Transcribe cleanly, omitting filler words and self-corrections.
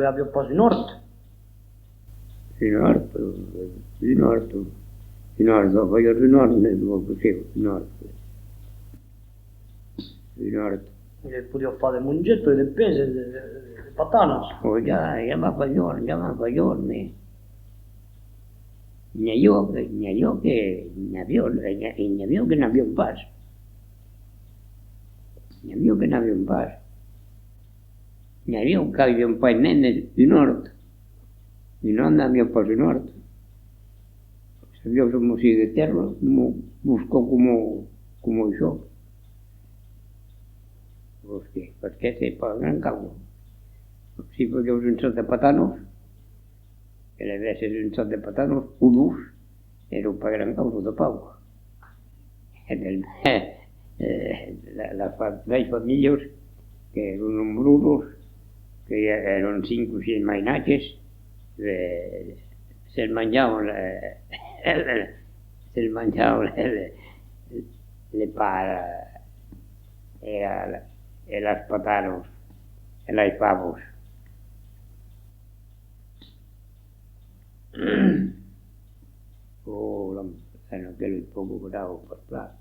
abbiamo posto in orto. In orto, in orto, in orto, voglio in orto, lo facevo, in orto. In orto. E potevo fare mungetto, le pese, le patane. Oh, già va giorni. Ne io che ne avevo che ne avevo un passo. Ne avevo che ne avevo un passo. Ne avevo che avevo un paio di nenne di nord. Di nonna avevo posto in orto. Se io sono musica di terra, busco come io. Perché se poi gran cavolo. Si perché un sotto de patanos, que le veces un sotto de patanos, udus, era un pa gran cavolo de pau. Las famílias que eran nombrudos, que eran 5 o 6 mainatges, se mangiaven le para e las patanos e les pavos. Oh, en aquell poco que dava per plat.